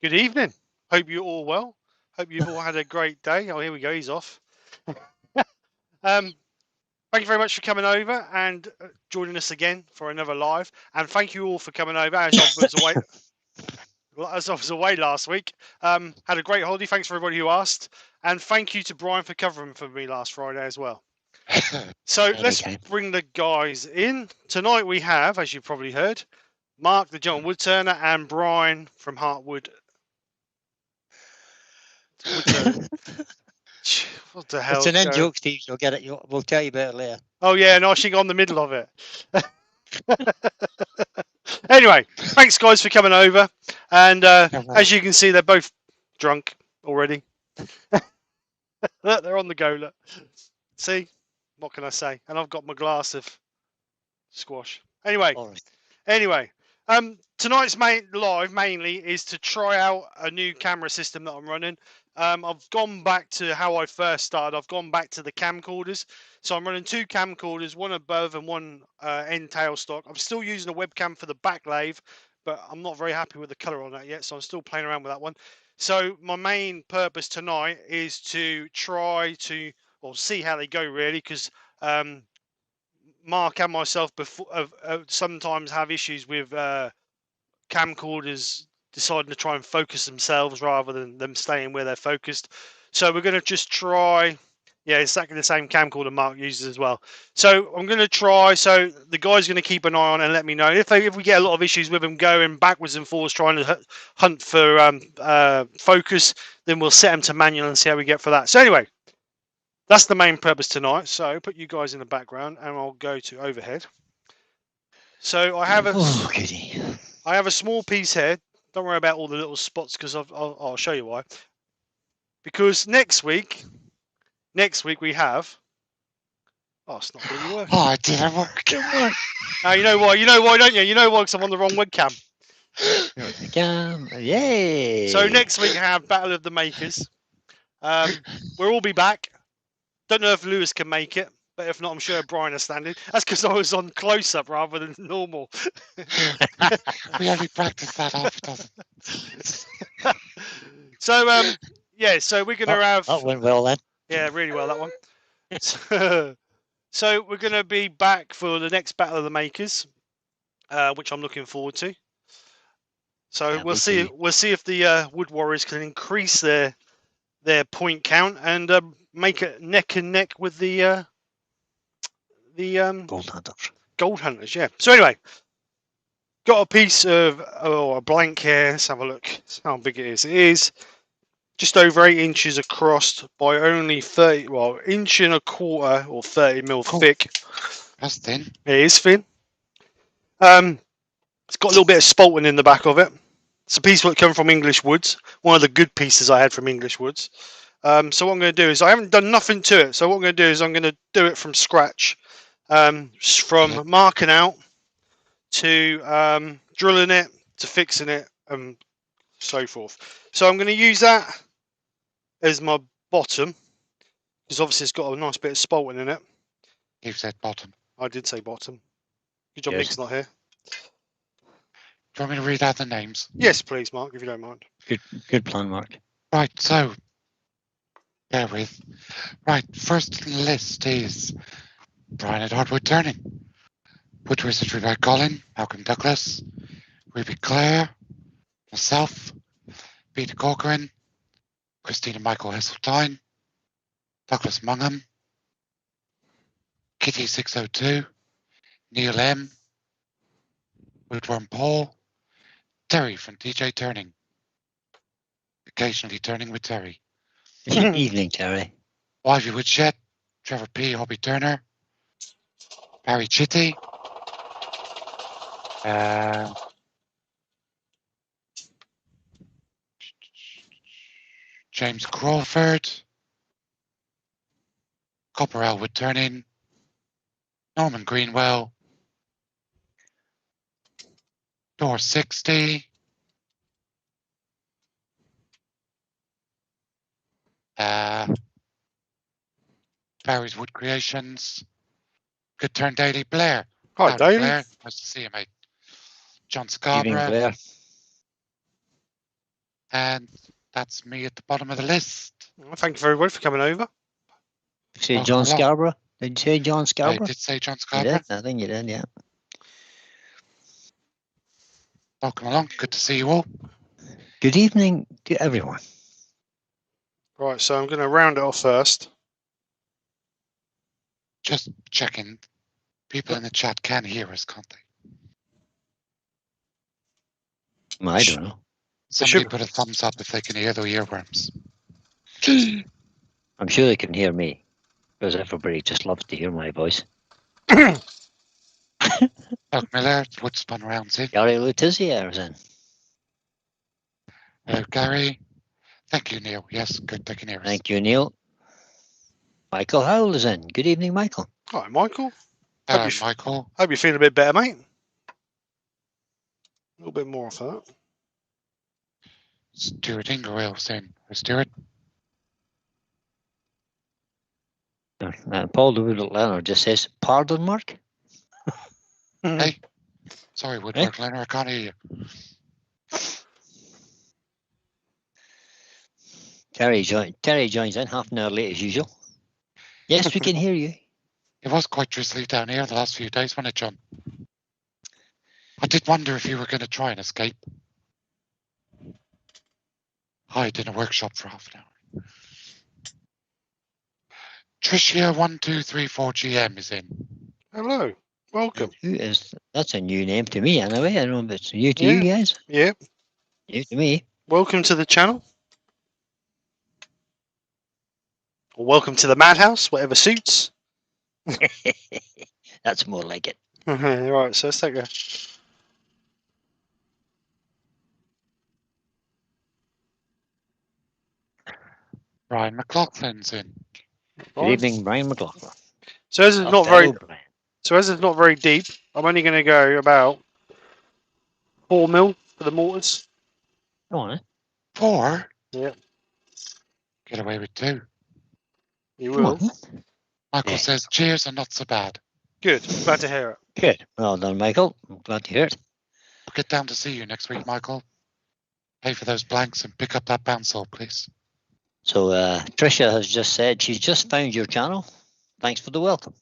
Good evening. Hope you're all well. Hope you've all had a great day. Oh, here we go. He's off. Thank you very much for coming over and joining us again for another live. And thank you all for coming over as I was away. As I was away last week. Had a great holiday. Thanks for everybody who asked. And thank you to Brian for covering for me last Friday as well. So let's bring the guys in. Tonight we have, as you've probably heard, Mark the John Woodturner and Brian from Heartwood. What the hell? It's an in-joke, Steve. You'll get it. We'll tell you about it later. Oh, yeah, no, I should go on the middle of it. Anyway, thanks, guys, for coming over. And as you can see, they're both drunk already. Look, they're on the go. Look. See? What can I say? And I've got my glass of squash. Anyway, tonight's live mainly is to try out a new camera system that I'm running. I've gone back to how I first started. I've gone back to the camcorders. So I'm running two camcorders, one above and one end tailstock. I'm still using a webcam for the back lathe, but I'm not very happy with the color on that yet. So I'm still playing around with that one. So my main purpose tonight is to try to, or see how they go really, because Mark and myself sometimes have issues with camcorders deciding to try and focus themselves rather than them staying where they're focused. So we're going to just try, yeah, exactly the same camcorder Mark uses as well. So I'm going to try, so the guy's going to keep an eye on and let me know. If we get a lot of issues with them going backwards and forwards trying to hunt for focus, then we'll set them to manual and see how we get for that. So anyway, that's the main purpose tonight. So put you guys in the background and I'll go to overhead. So I have a small piece here. Don't worry about all the little spots because I'll show you why. Because next week we have. Oh, it's not really working. Oh, it didn't work. Now you know why. You know why, don't you? You know why? Because I'm on the wrong webcam. Yay! So next week I have Battle of the Makers. We'll all be back. Don't know if Lewis can make it, but if not, I'm sure Brian is standing. That's because I was on close up rather than normal. We only practiced that half a dozen. So yeah, so we're gonna have. That went well then. Yeah, really well that one. So we're gonna be back for the next Battle of the Makers, which I'm looking forward to. So yeah, we'll see if the Wood Warriors can increase their point count and make it neck and neck with the Gold Hunters, yeah. So anyway, got a piece of a blank here. Let's have a look. That's how big it is. It is just over 8 inches across by only 30, well, inch and a quarter or 30 mil thick. That's thin. It is thin. It's got a little bit of spalting in the back of it. It's a piece that came from English Woods. One of the good pieces I had from English Woods. So what I'm going to do is I haven't done nothing to it. So what I'm going to do is I'm going to do it from scratch, from marking out to drilling it to fixing it and so forth. So I'm going to use that as my bottom because obviously it's got a nice bit of spalting in it. You said bottom. I did say bottom. Good job, Nick's not here. Do you want me to read out the names? Yes, please, Mark, if you don't mind. Good plan, Mark. Right, so bear with. Right, first on the list is Brian at Woodturning. Wood Wizardry by Colin, Malcolm Douglas, Ruby Clare, myself, Peter Corcoran, Christina Michael Heseltine, Douglas Mungham, Kitty 602, Neil M, Woodworm Paul, Terry from DJ Turning. Occasionally turning with Terry. Evening, Terry. Wivey Woodshed, Trevor P, Hobby Turner, Barry Chitty, James Crawford, Copper Elwood Turning, Norman Greenwell, Door 60, Barry's Wood Creations, Good Turn Daily, Blair. Hi, Daily. Blair. Nice to see you, mate. John Scarborough. And that's me at the bottom of the list. Well, thank you very much for coming over. Say Welcome John along. Scarborough. Did you say John I Scarborough? did say John You Scarborough. did? I think you did, yeah. Welcome along. Good to see you all. Good evening to everyone. Right, so I'm going to round it off first. Just checking. People in the chat can hear us, can't they? Well, I don't know. Somebody should- put a thumbs up if they can hear the earworms. I'm sure they can hear me, because everybody just loves to hear my voice. Doug Miller, Wood Spun Rounds in. Gary Lutizia is in. Hello, Gary. Thank you, Neil. Yes, good. They can hear us. Thank you, Neil. Michael Howell is in. Good evening, Michael. Hi, Michael. Hello, Hope you- Michael. Hope you're feeling a bit better, mate. A little bit more off that. Stuart Ingerwell's in. Stuart. Paul the Woodwork Learner just says, pardon, Mark? Hey. Sorry, Woodwork Learner, I can't hear you. Terry joins in half an hour late as usual. Yes, we can hear you. It was quite drizzly down here the last few days, wasn't it, John? I did wonder if you were going to try and escape. Hide in a workshop for half an hour. Tricia1234GM is in. Hello. Welcome. Who is that's a new name to me anyway. I don't know if it's new to Yeah. you guys. Yeah. New to me. Welcome to the channel. Or welcome to the madhouse, whatever suits. That's more like it. Right, so let's take a... Brian McLaughlin's in. Good evening, Brian McLaughlin. So as it's Our not very fellow Brian. So as it's not very deep, I'm only going to go about 4 mil for the mortars. Go on, eh? 4? Yep. Get away with 2. You Come will. on. Michael Yeah. says, cheers are not so bad. Good. Glad to hear it. Good. Well done, Michael. I'm glad to hear it. I'll get down to see you next week, Michael. Pay for those blanks and pick up that bandsaw, please. So Tricia has just said she's just found your channel. Thanks for the welcome.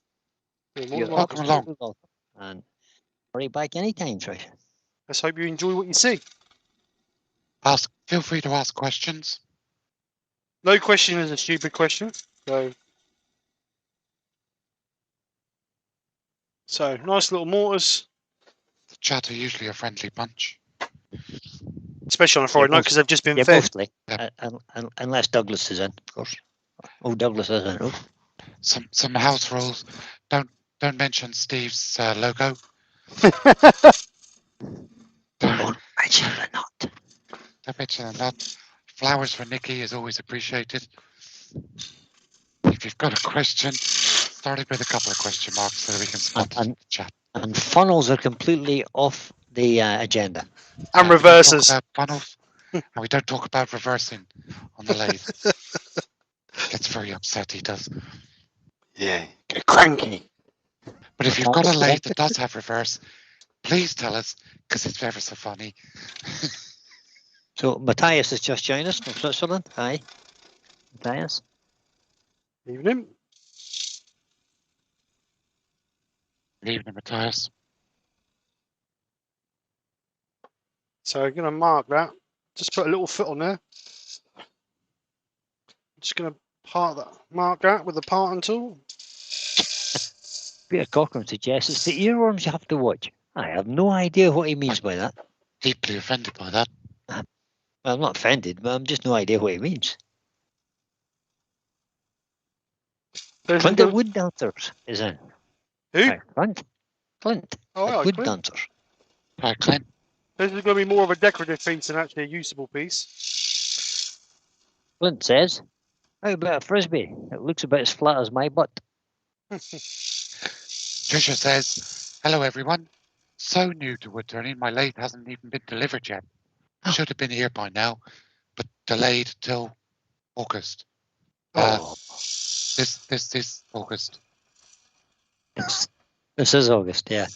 You're more You're than welcome welcome. along. welcome. And hurry back anytime, Tricia. Let's hope you enjoy what you see. Feel free to ask questions. No question is a stupid question. So nice little mortars, The chat are usually a friendly bunch. especially on a Friday night because they've just been Yeah, fed. mostly. Unless Douglas is in, of course. Oh, Douglas is in. Oh. Some house rules. Don't mention Steve's logo. Oh, mention it not. Don't mention that. Flowers for Nikki is always appreciated. If you've got a question, start it with a couple of question marks so that we can spot it in the chat. And funnels are completely off the agenda. And We don't talk reverses. about funnels, and we don't talk about reversing on the lathe. Gets very upset, he does. Yeah. Get cranky. But if you've got a lathe that does have reverse, please tell us, because it's ever so funny. So Matthias has just joined us from Switzerland. Hi, Matthias. Evening. Good evening, Matthias. So I'm going to mark that. Just put a little foot on there. Just going to mark that with the parting tool. Peter Cochran suggests it's the earworms you have to watch. I have no idea what he means by that. Deeply offended by that. Well, I'm not offended, but I'm just no idea what he means. There's Clint a at Wood Dancers is in. Who? Hi, Clint Oh, at yeah, Wood Clint. Dancers. Hi, Clint. This is going to be more of a decorative piece than actually a usable piece. Clint says, how about a frisbee? It looks about as flat as my butt. Tricia says, hello, everyone. So new to woodturning, my lathe hasn't even been delivered yet. Should have been here by now, but delayed till August. This August. This is August, yeah.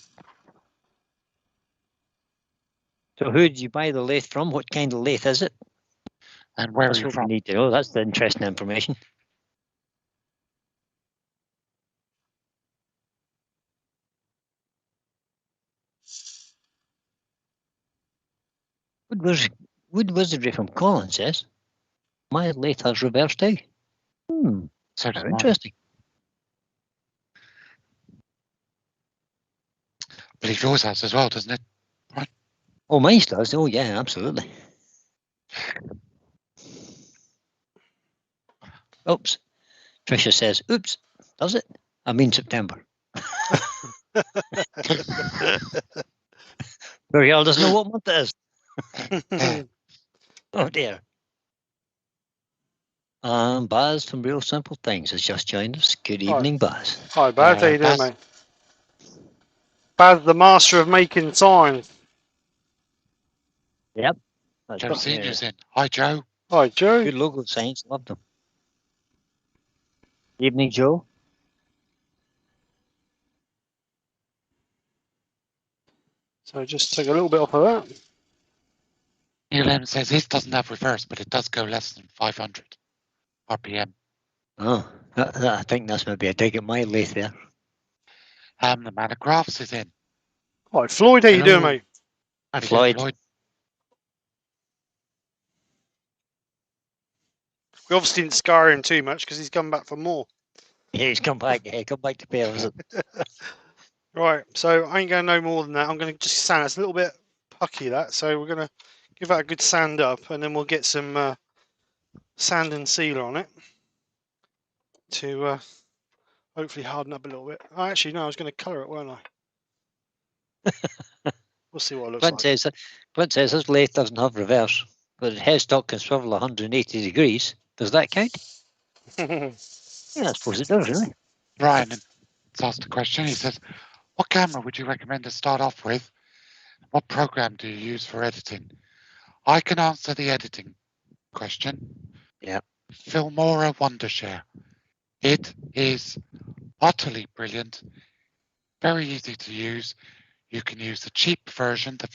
So who did you buy the lathe from? What kind of lathe is it? And where That's are you what from? we need to know. That's the interesting information. Wood wizardry from Colin says, my lathe has reversed out. So does How mine. interesting. I believe yours has as well, doesn't it? Oh, mine does. Oh, yeah, absolutely. Oops. Tricia says, oops, does it? I mean September. Muriel doesn't know what month it is. Oh, dear. Baz from Real Simple Things has just joined us. Good evening, Baz. Hi, Baz. How you doing, Baz. mate? Baz, the master of making signs. Yep. That's Joe Senior's in. Hi, Joe. Hi, Joe. good logo signs. Love them. Evening, Joe. So just take a little bit off of that. Neil M says his doesn't have reverse, but it does go less than 500 RPM. Oh, I think that's maybe a dig at my lathe there. The man of Krafts is in. Hi, Floyd. How you doing, Hello. mate? How you Floyd. doing, Floyd? We obviously didn't scar him too much because he's come back for more. Yeah, he's come back. Yeah, come back to pay a visit. Right, so I ain't going no more than that. I'm going to just sand. It's a little bit pucky, that. So we're going to give that a good sand up, and then we'll get some sand and sealer on it to hopefully harden up a little bit. Oh, actually, no, I was going to colour it, weren't I? We'll see what it looks Clint says his lathe doesn't have reverse, but it headstock can swivel 180 degrees. Does that count? like. Yeah, I suppose it does, really. Brian has asked a question. He says, what camera would you recommend to start off with? What program do you use for editing? I can answer the editing question. Yeah. Filmora Wondershare. It is utterly brilliant, very easy to use. You can use the cheap version, the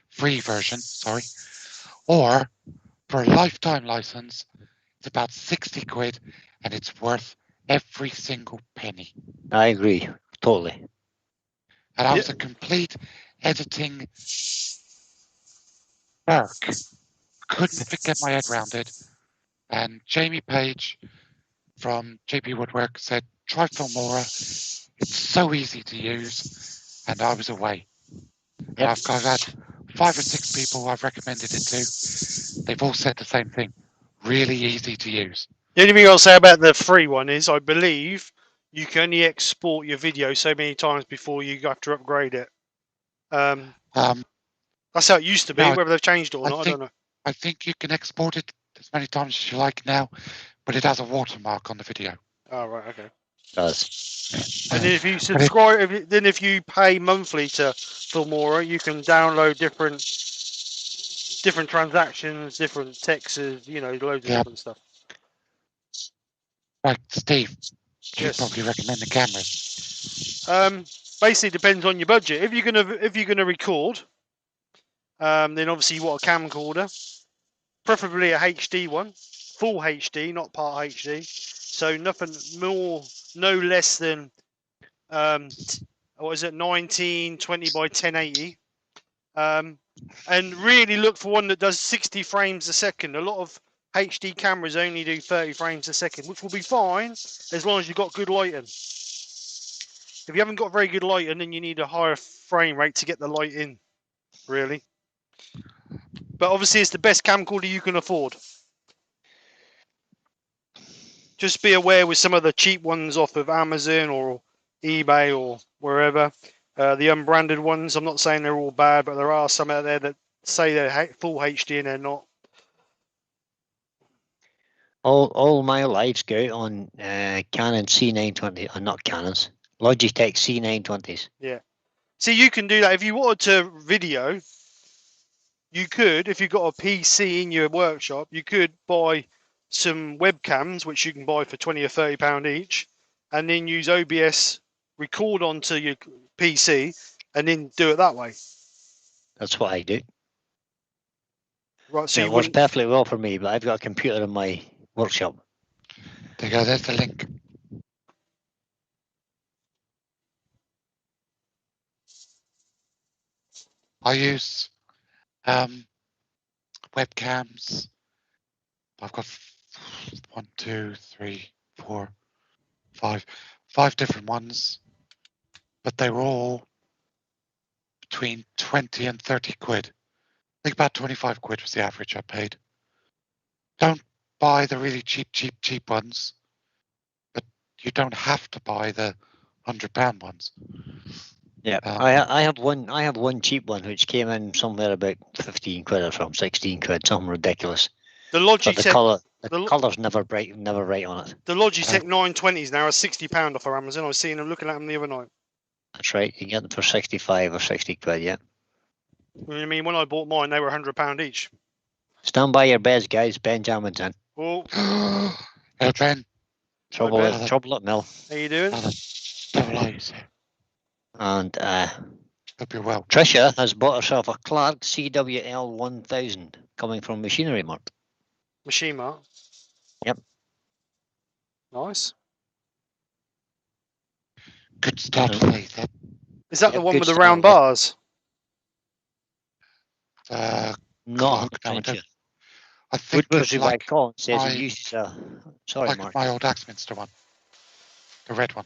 free version, sorry, or for a lifetime license, it's about 60 quid and it's worth every single penny. I agree, totally. And I was a complete editing work. Couldn't get my head around it. And Jamie Page from JP Woodwork said, try Filmora. It's so easy to use. And I was away. And Yep. I've had 5 or 6 people I've recommended it to. They've all said the same thing. Really easy to use. The only thing I'll say about the free one is I believe you can only export your video so many times before you have to upgrade it. That's how it used to be. No, Whether they've changed it or not, I don't know. I think you can export it as many times as you like now, but it has a watermark on the video. Oh, right, okay. It does. And then if you subscribe, if you pay monthly to Filmora, you can download different transactions, different texts, loads of different stuff. Right, Steve, you Yes. probably recommend the cameras. Basically depends on your budget. If you're gonna record, then obviously you want a camcorder, preferably a HD one, full HD, not part HD. So nothing more, no less than 1920 by 1080. And really look for one that does 60 frames a second. A lot of HD cameras only do 30 frames a second, which will be fine as long as you've got good lighting. If you haven't got very good lighting, then you need a higher frame rate to get the light in, really. But obviously, it's the best camcorder you can afford. Just be aware with some of the cheap ones off of Amazon or eBay or wherever. The unbranded ones, I'm not saying they're all bad, but there are some out there that say they're full HD and they're not. All my lives go out on Canon C920, not Canons, Logitech C920s. Yeah. See, you can do that. If you wanted to video, you could, if you've got a PC in your workshop, you could buy some webcams, which you can buy for 20 or £30 each, and then use OBS, record onto your PC, and then do it that way. That's what I do. Right, so It you works wouldn't. perfectly well for me, but I've got a computer in my workshop. There you go. There's the link. I use webcams. I've got 1, 2, 3, 4, 5 different ones, but they were all between 20 and 30 quid. I think about 25 quid was the average I paid. Don't buy the really cheap ones, but you don't have to buy the £100 ones. Yeah, I have one. I have one cheap one which came in somewhere about 15 quid or something, 16 quid, something ridiculous. The But Logitech, the colour's never bright, never right on it. the Logitech 920s now are £60 off of Amazon. I was seeing them, looking at them the other night. That's right. You get them for 65 or 60 quid. Yeah. You know what I mean, when I bought mine, they were £100 each. Stand by your beds, guys. Benjamin's in. Well, Hey, Ben. Trouble Ben. at mill. How you doing? Double O's. And Hope you're well. Tricia has bought herself a Clark CWL 1000 coming from Machinery Mart. Machine Mart. Yep. Nice. Good start today. Is that Yep, the one good with the start, round yeah. bars? Not I 100%. think Woodward's it's Revive like Colin says my- he uses a. Sorry, like Mark. my old Axminster one, the red one.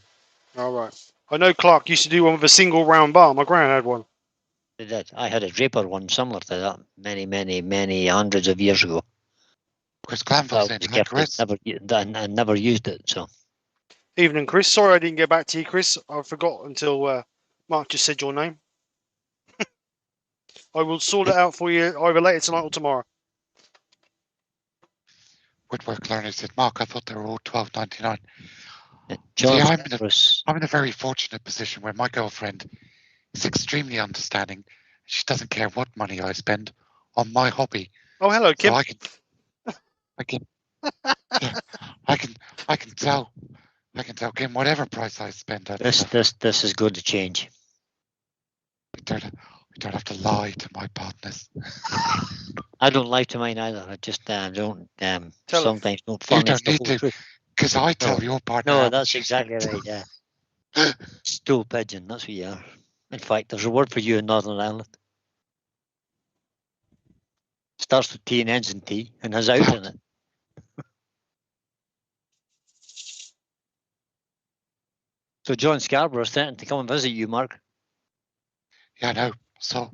All right. I know Clark used to do one with a single round bar. My gran had one. They did. I had a Draper one similar to that many hundreds of years ago. Because That Glanville's was in gifted, Chris. I never used it. So Evening, Chris. Sorry I didn't get back to you, Chris. I forgot until Mark just said your name. I will sort it out for you either later tonight or tomorrow. Woodwork Learner said, Mark, I thought they were all $12.99. John I'm in a very fortunate position where my girlfriend is extremely understanding. She doesn't care what money I spend on my hobby. Oh, hello, Kim. So I can tell Kim whatever price I spend. this is going to change. We don't have to lie to my partners. I don't lie to mine either. I just don't. Sometimes don't You furnish don't the need whole to, truth. because I tell No. your partner. No, how that's much you exactly spend. right. Yeah. Stool pigeon. That's what you are. In fact, there's a word for you in Northern Ireland. Starts with T and ends in T and has out in it. So John Scarborough is threatening to come and visit you, Mark. Yeah, no. So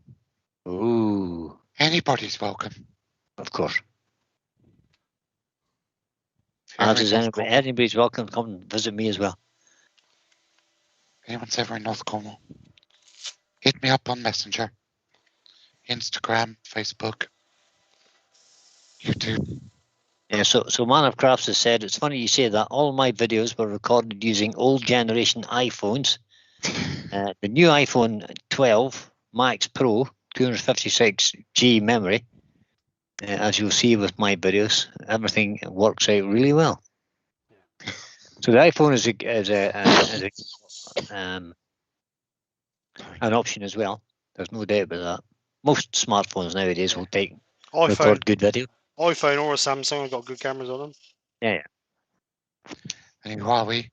Ooh, anybody's welcome. of course. If you're As in is North anybody. Cornwall. Anybody's welcome to come and visit me as well. Anyone's ever in North Cornwall, hit me up on Messenger, Instagram, Facebook, YouTube. Yeah, so Man of Krafts has said, it's funny you say that. All my videos were recorded using old generation iPhones. The new iPhone 12 Max Pro, 256G memory, as you'll see with my videos, everything works out really well. So the iPhone is an option as well. There's no doubt about that. Most smartphones nowadays will record good video. iPhone or a Samsung have got good cameras on them. Yeah. And Huawei,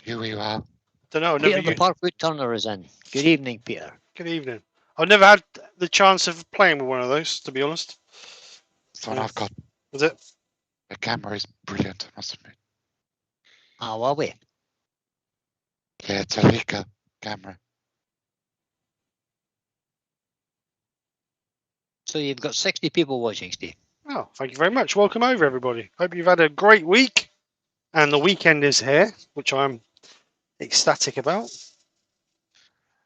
here we are. Don't know. Peter the Parkwood Turner is in. Good evening, Peter. Good evening. I've never had the chance of playing with one of those, to be honest. So I've got. Was it? The camera is brilliant, I must admit. Huawei. Yeah, it's a Leica camera. So you've got 60 people watching, Steve. Oh, thank you very much. Welcome over, everybody. Hope you've had a great week. And the weekend is here, which I'm ecstatic about.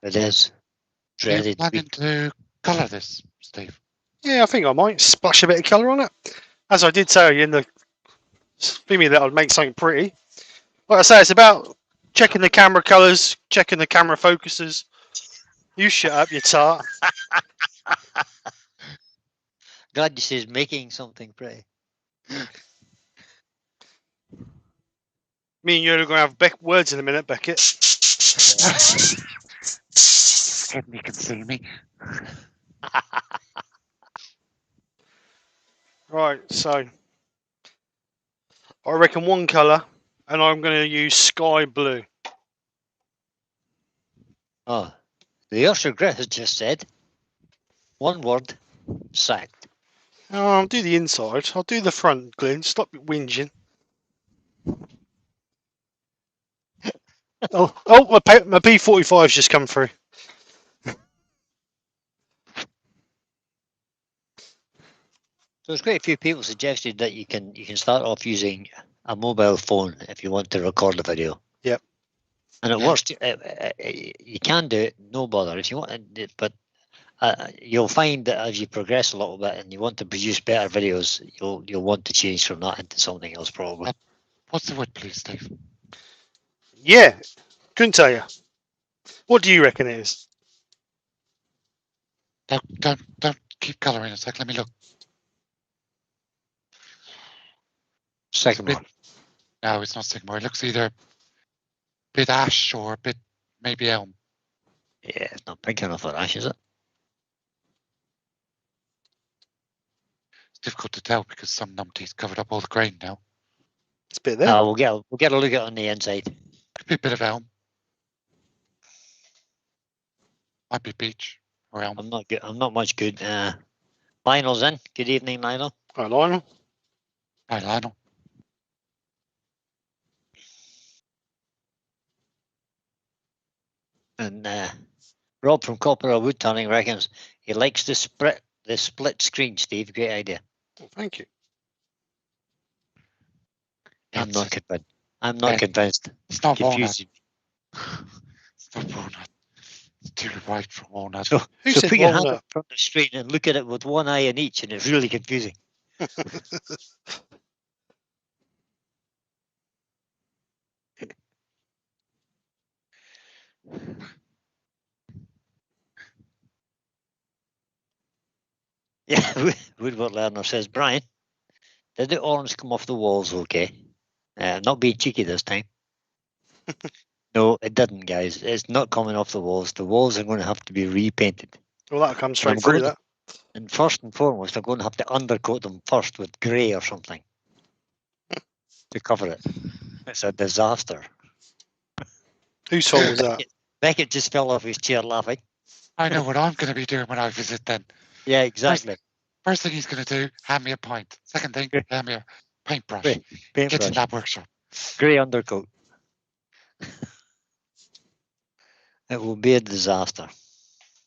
Are It is. you Dreaded planning week. to colour this, Steve? Yeah, I think I might splash a bit of colour on it. As I did tell you in the thingy that I'd make something pretty. Like I say, it's about checking the camera colours, checking the camera focuses. You shut up, you tart. God, you says making something pretty. Me and you are going to have words in a minute, Beckett. You can see me. Right, so I reckon one colour, and I'm going to use sky blue. Oh, the Yorkshire Grit has just said, one word, sacked. Oh, I'll do the inside. I'll do the front, Glenn. Stop whinging. Oh, my P45's just come through. So there's quite a few people suggested that you can start off using a mobile phone if you want to record a video. Yep. And it works. You can do it, no bother if you want, but you'll find that as you progress a little bit and you want to produce better videos, you'll want to change from that into something else probably. What's the wood, please, Steve? Yeah, couldn't tell you. What do you reckon it is? Don't keep colouring a sec. Let me look. Sycamore. No, it's not sycamore. It looks either a bit ash or a bit maybe elm. Yeah, it's not pink enough for ash, is it? It's difficult to tell because some numpty's covered up all the grain now. It's a bit there. We'll get a look at it on the inside. Could be a bit of elm. Might be beech or elm. I'm not good. I'm not much good. Lionel's in. Good evening, Lionel. Right, Lionel. Hi, Lionel. And Rob from Copper Woodturning reckons he likes the split screen. Steve, great idea. Well, thank you. I'm not convinced. I'm not convinced. It's not walnut. Confusing. It's not walnut. It's too white for walnut. So Who said put your hand walnut? in front of the screen and look at it with one eye in each, and it's really confusing. Yeah, Woodward Learner says, Brian, did the orange come off the walls okay? Not being cheeky this time. No, it didn't, guys. It's not coming off the walls. The walls are going to have to be repainted. Well, that'll come straight through that. And first and foremost, I'm going to have to undercoat them first with grey or something to cover it. It's a disaster. Whose fault was that? Beckett just fell off his chair laughing. I know what I'm going to be doing when I visit then. Yeah, exactly. First thing he's going to do, hand me a pint. Second thing, hand me a paintbrush. Paintbrush. Get in that workshop. Grey undercoat. It will be a disaster.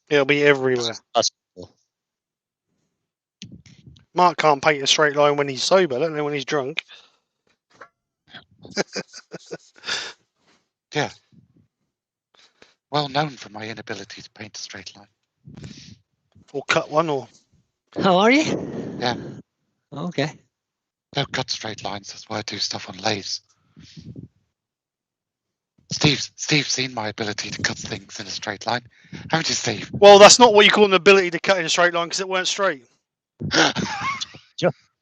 It'll be everywhere. That's cool. Mark can't paint a straight line when he's sober, let alone when he's drunk. Yeah. Well known for my inability to paint a straight line. Or cut one, or... How are you? Yeah. Okay. Don't cut straight lines. That's why I do stuff on lathes. Steve's seen my ability to cut things in a straight line. Haven't you, Steve? Well, that's not what you call an ability to cut in a straight line, because it weren't straight.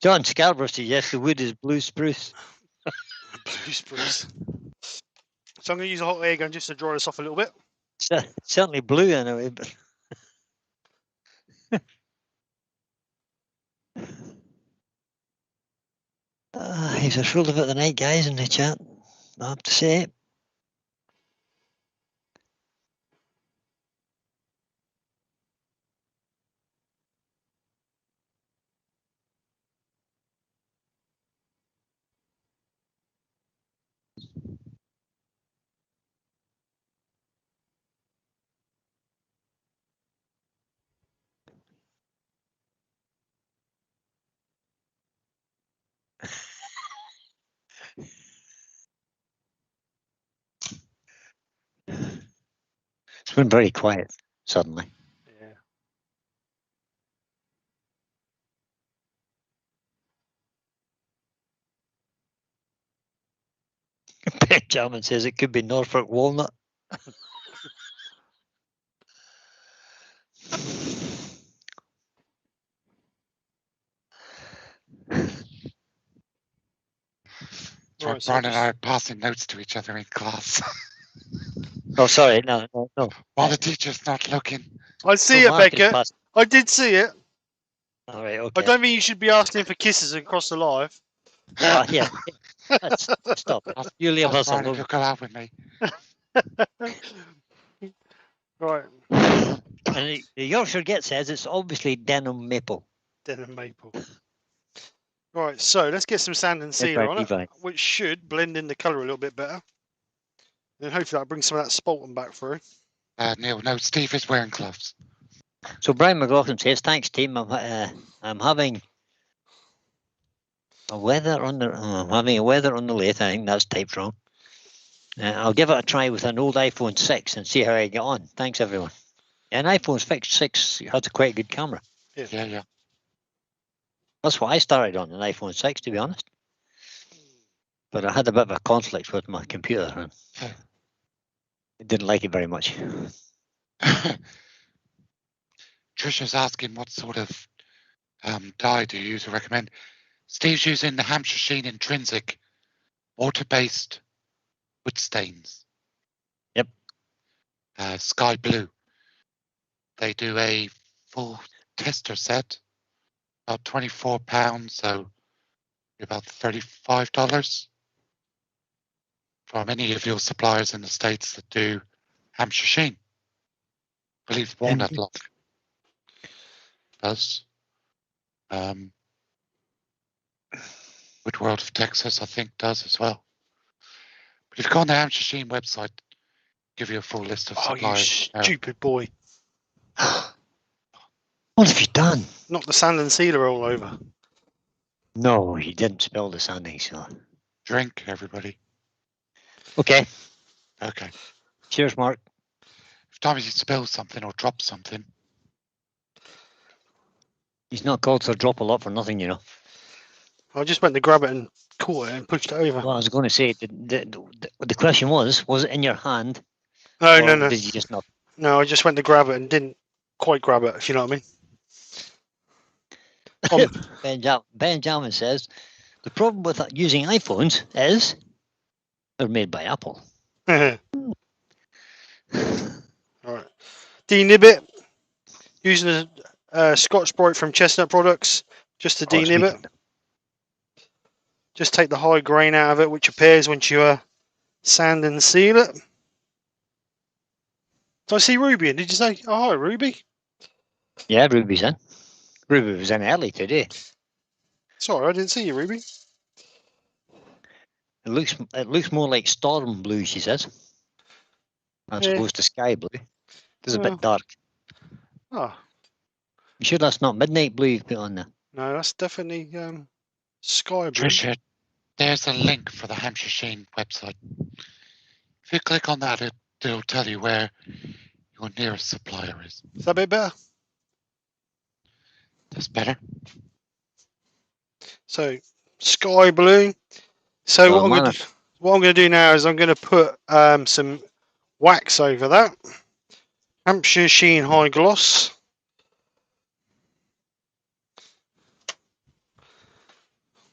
John Scarborough says, yes, the wood is blue spruce. Blue spruce. So I'm going to use a hot air gun just to dry this off a little bit. Certainly blue anyway, but... He's a fool about the night, guys, in the chat. I have to say. It's been very quiet suddenly. Yeah. Benjamin says it could be Norfolk walnut. Right, so Brian and I are passing notes to each other in class. Oh, sorry, no. While the teacher's not looking. I see it, Becca. I did see it. All right, I okay. don't think you should be asking for kisses across the live. Yeah. Stop it. You leave us Brian, if alone. you'll go out with me. Right, And the Yorkshire Git says it's obviously denim maple. denim maple. Right, so let's get some sand and sealer on it, Levi. which should blend in the colour a little bit better. And hopefully that'll bring some of that spalten back through. Neil, no, Steve is wearing gloves. So Brian McLaughlin says, "Thanks, team. I'm having a weather on the lathe. I think that's typed wrong. I'll give it a try with an old iPhone 6 and see how I get on. Thanks, everyone." An iPhone 6 has a quite good camera. Yeah. That's what I started on, an iPhone 6, to be honest. But I had a bit of a conflict with my computer, and I didn't like it very much. Trisha's asking what sort of dye do you use or recommend. Steve's using the Hampshire Sheen Intrinsic water-based wood stains. Yep. Sky blue. They do a full tester set, about £24, so about $35 from any of your suppliers in the States that do Hampshire Sheen. I believe Walnut Lock does. Wood World of Texas, I think, does as well. But if you go on the Hampshire Sheen website, give you a full list of suppliers. Oh, you stupid boy. What have you done? Knocked the sand and sealer all over. No, he didn't spill the sanding sealer. Drink, everybody. Okay. Okay. Cheers, Mark. If Tommy spills something or drops something. He's not called to drop a lot for nothing, you know. I just went to grab it and caught it and pushed it over. Well, I was going to say, the question was it in your hand? No, or no. Did you just not? No, I just went to grab it and didn't quite grab it, if you know what I mean. Benjamin says, the problem with using iPhones is they're made by Apple. Alright. Denib it. Using a Scotch Brite from Chestnut Products just to denib it. Just take the high grain out of it, which appears once you sand and seal it. Did I see Ruby in? Did you say, oh, hi, Ruby? Yeah, Ruby's in. Ruby was in early today. Sorry, I didn't see you, Ruby. It looks more like storm blue, she says, as opposed to sky blue. It's a bit dark. Oh. You sure that's not midnight blue you've put on there? No, that's definitely sky blue. Trisha, there's a link for the Hampshire Sheen website. If you click on that, it'll tell you where your nearest supplier is. Is that a bit better? That's better. So, sky blue. So what I'm going to do now is I'm going to put some wax over that. Hampshire Sheen High Gloss.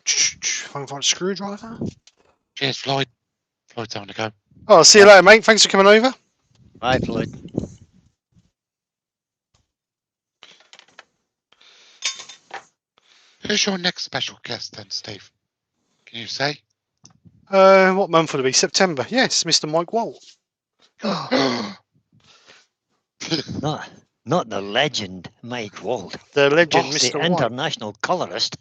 If I can find a screwdriver. Cheers, Floyd. Floyd's having to go. Oh, see you later, mate. Thanks for coming over. Bye, Floyd. Who's your next special guest then, Steve? Can you say? What month will it be? September. Yes, Mr. Mike Walt. Not the legend Mike Walt. The legend, Boss, Mr. the White. international colorist.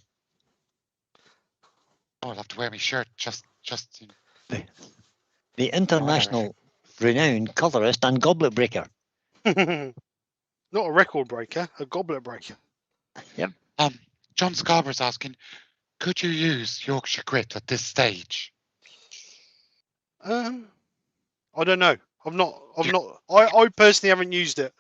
Oh, I'll have to wear my shirt just The international renowned colorist and goblet breaker. Not a record breaker, a goblet breaker. Yep. John Scarborough's asking, could you use Yorkshire grit at this stage? I don't know. I personally haven't used it.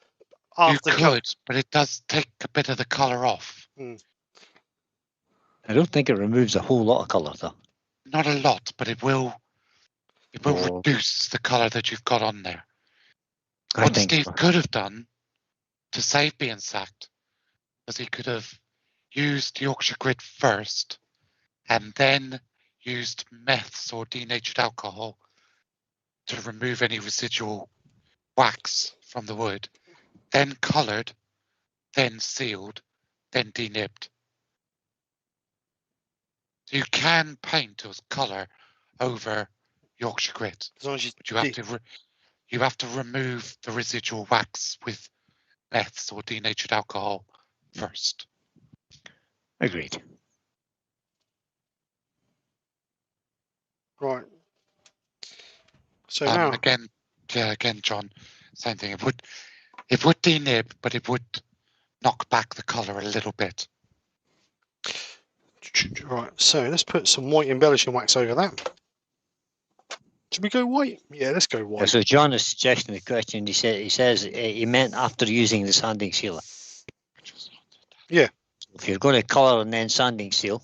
After you could, but it does take a bit of the colour off. I don't think it removes a whole lot of colour, though. Not a lot, but it will reduce the colour that you've got on there. What Steve could have done to save being sacked was he could have used Yorkshire grit first and then used meths or denatured alcohol to remove any residual wax from the wood, then coloured, then sealed, then denibbed. So you can paint as colour over Yorkshire grit, As long as you, but you have to remove the residual wax with meths or denatured alcohol first. Agreed. right. So now, Again, John, same thing. It would denib, but it would knock back the colour a little bit. right. So let's put some white embellishing wax over that. Should we go white? Yeah, let's go Yeah, white. so John is suggesting the question. He says he meant after using the sanding sealer. Yeah. So if you're going to colour and then sanding seal,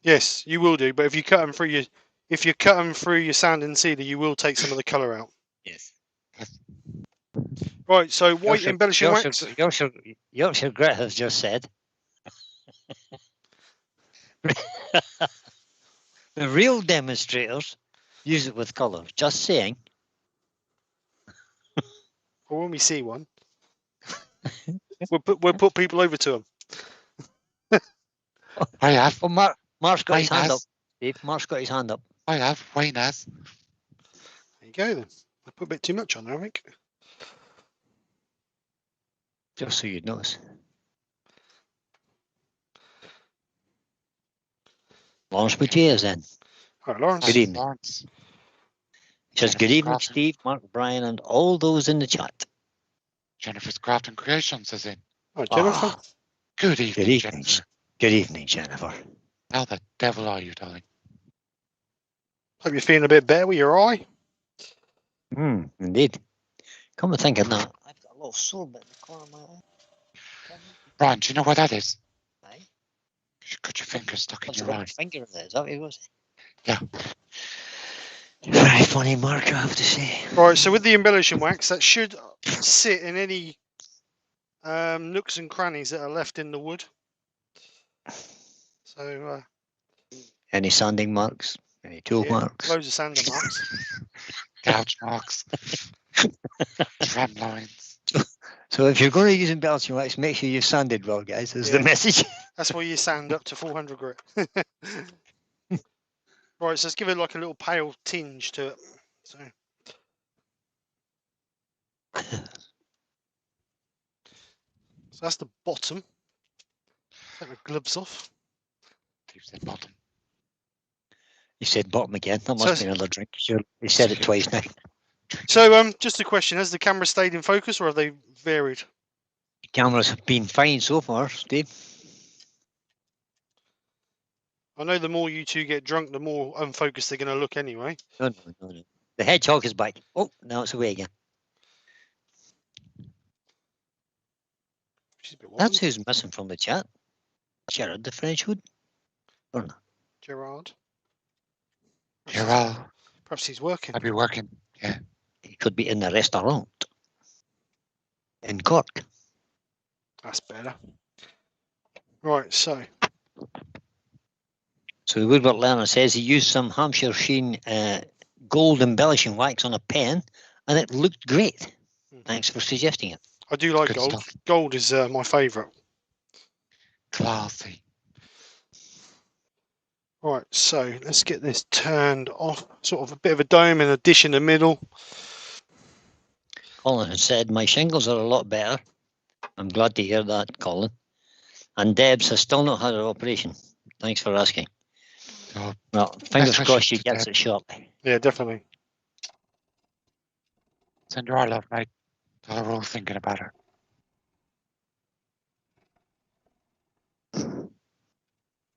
Yes, you will do. But if you cut them through your sand and sealer, you will take some of the colour out. yes. Right. So white embellishing wax. Yorkshire Grit has just said. The real demonstrators use it with colour. Just saying. Or when we see one, we'll put people over to them. I have. Oh, Mark's got his Wayne hand has. up. Dave, Mark's got his hand up. I have. Wayne has. There you go then. I put a bit too much on there, I think. Just so you'd notice. Lawrence Bouchiers then. All right, Lawrence. Good evening. Lawrence. He says, good Jennifer's evening, Crafts. Steve, Mark, Brian, and all those in the chat. Jennifer's Craft and Creations is in. All right, Jennifer. Ah, Good evening, good evening. Jennifer. Good evening, Jennifer. How the devil are you, darling? Hope you're feeling a bit better with your eye. Indeed. Come to think of that, I've got a little sore bit in the corner of my eye. Brian, do you know where that is? Aye. You got your finger stuck in What's your got eye. my finger in there? Is that what it was? Yeah. Very funny, Mark, I have to say. Right, so with the embellishing wax, that should sit in any nooks and crannies that are left in the wood. So, Any sanding marks? Any tool yeah, marks? loads of sander marks. Gouge marks. Tram lines. So if you're going to use embellishing wax, make sure you've sanded well, guys. Is the Yeah. message. That's why you sand up to 400 grit. Right, so let's give it like a little pale tinge to it. So, that's the bottom. Take the gloves off. Steve said bottom. You said bottom again. That So- must be another drink. Sure. He said it twice now. So, just a question: has the camera stayed in focus, or have they varied? Cameras have been fine so far, Steve. I know the more you two get drunk, the more unfocused they're going to look anyway. No. The hedgehog is back. Oh, now it's away again. She's a bit That's wobbly. who's missing from the chat. Gerard the French hood. Or not? Gerard. Gerald, Perhaps he's working. I'll be working. Yeah. He could be in the restaurant in Cork. That's better. Right, so So the woodwork learner says he used some Hampshire Sheen gold embellishing wax on a pen, and it looked great. Thanks for suggesting it. I do like Good gold. stuff. Gold is my favourite. Classy. Right, so let's get this turned off. Sort of a bit of a dome and a dish in the middle. Colin has said, my shingles are a lot better. I'm glad to hear that, Colin. And Debs has still not had her operation. Thanks for asking. Oh, Well, fingers wishes crossed she to gets Deb. it shortly. Yeah, definitely. Send her our love, mate. Tell her we're all thinking about her.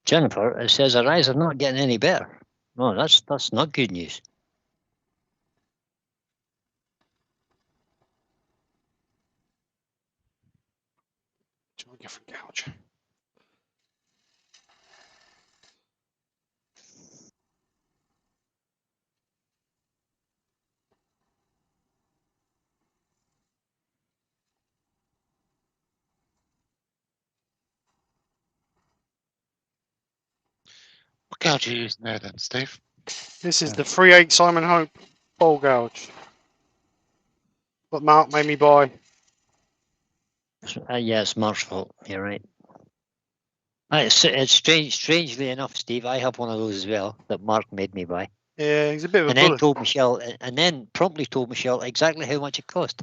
Jennifer, it says her eyes are not getting any better. No, that's not good news. Do a different gouge. What gouge are you using there then, Steve? This is the 3/8 Simon Hope bowl gouge. What Mark made me buy. Yeah, it's Mark's fault. You're right. It's strange. Strangely enough, Steve, I have one of those as well that Mark made me buy, Yeah, he's a bit of a and then bullet. told Michelle, and then promptly told Michelle exactly how much it cost.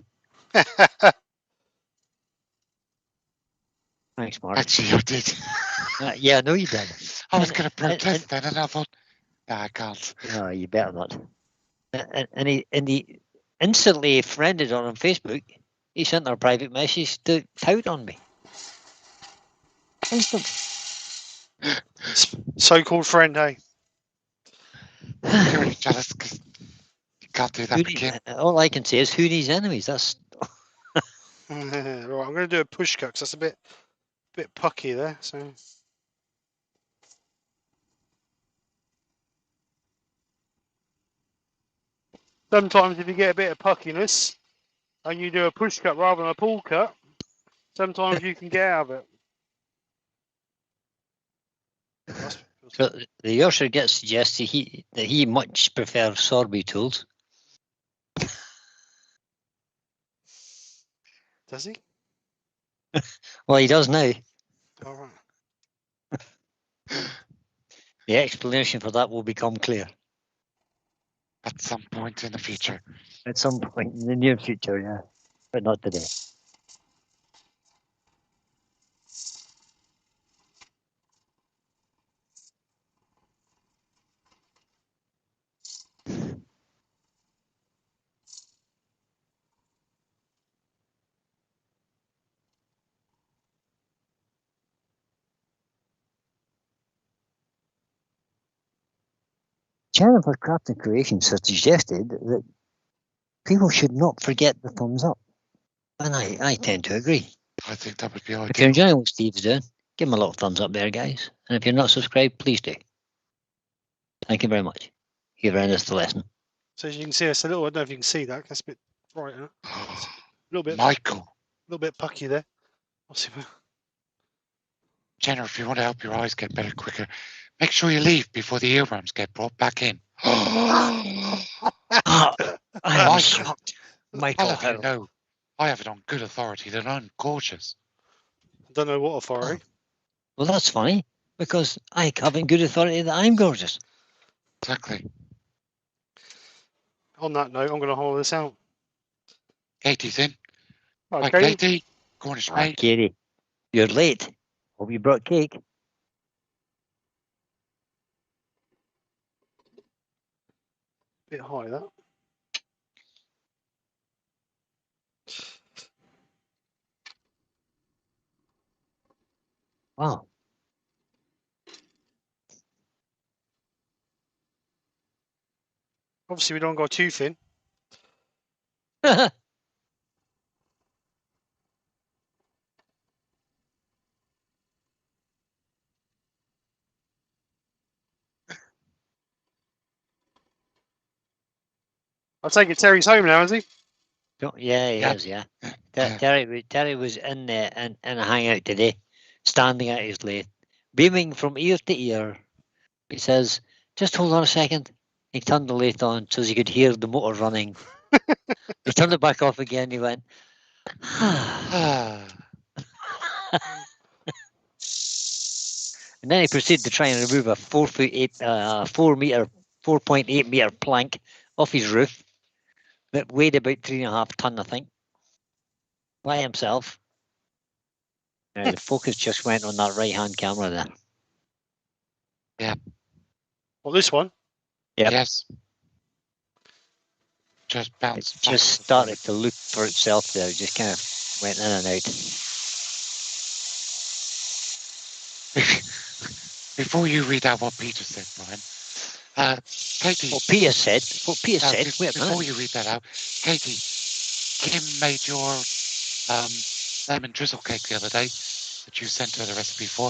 Thanks, Mark. Actually, you did. Yeah, I know you did. I was And- going to protest then, and I thought, no, I can't. No, you better not. And he instantly friended her on Facebook. He sent her a private message to tout on me. Instantly. So-called friend, hey. You're really jealous because you can't do that Who again. all I can say is, who needs enemies? That's Right, I'm going to do a push cut because that's a bit pucky there. So sometimes if you get a bit of puckiness and you do a push cut rather than a pull cut, sometimes you can get out of it. so. The Yorkshire gets suggested that he much prefers Sorby tools. Does he? Well, he does now. All right. The explanation for that will become clear At some point in the future. at some point in the near future, yeah, but not today. Jennifer Crafts Creations has suggested that people should not forget the thumbs up, and I tend to agree. I think that would be If you're ideal. enjoying what Steve's doing, give him a little thumbs up there, guys. And if you're not subscribed, please do. Thank you very much. You've earned us the lesson. So as you can see, it's a little. I don't know if you can see that. That's a bit bright. Huh? A little bit. Michael, A little bit pucky there. I'll see. Jenna, if you want to help your eyes get better quicker, make sure you leave before the earworms get brought back in. I am Michael. shocked. Michael, I'll have you how? know, I have it on good authority that I'm gorgeous. I don't know what authority. Well, that's funny, because I have in good authority that I'm gorgeous. Exactly. On that note, I'm going to hold this out. Katie's in. Okay. Right, Katie, Cornish Ah, maid. Katie, you're late. Hope you brought cake. Bit high that. Wow. Obviously, we don't go too thin. I take it Terry's home now, is he? Yeah, he Yeah. is, yeah. Yeah. Terry was in there in a hangout today, standing at his lathe, beaming from ear to ear. He says, just hold on a second. He turned the lathe on so he could hear the motor running. He turned it back off again. He went, Ah, and then he proceeded to try and remove a 4.8 meter plank off his roof that weighed about 3.5 tons, I think, by himself. The focus just went on that right hand camera there. Well, this one. Yep. yes. Just It bounce. just started to look for itself there. It just kind of went in and out. Before you read out what Peter said, Brian, Katie. What Peter said. Wait a Before minute. you read that out, Katie, Kim made your lemon drizzle cake the other day that you sent her the recipe for.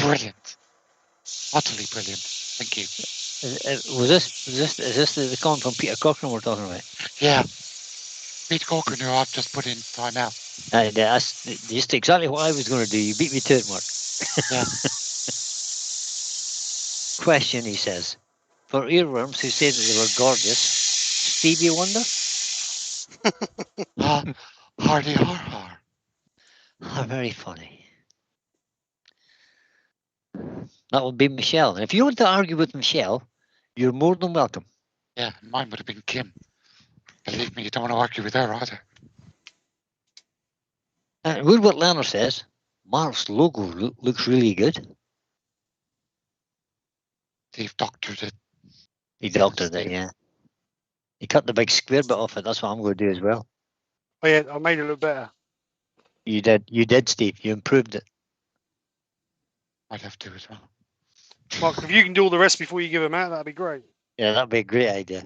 Brilliant. Utterly brilliant. Thank you. Is this the comment from Peter Cochran we're talking about? Yeah. Peter Corcoran, who I've just put in time out. That's just exactly what I was going to do. You beat me to it, Mark. Yeah. Question, he says. For earworms who say that they were gorgeous, Stevie Wonder? Hardy har har. Are very funny. That would be Michelle. And if you want to argue with Michelle, you're more than welcome. Yeah, mine would have been Kim. Believe me, you don't want to argue with her either. And Woodward Lerner says, Mark's logo looks really good. Steve doctored it. He doctored it, yeah. He cut the big square bit off it. That's what I'm going to do as well. Oh yeah, I made it look better. You did, Steve. You improved it. I'd have to as well. Mark, if you can do all the rest before you give them out, that'd be great. Yeah, that'd be a great idea.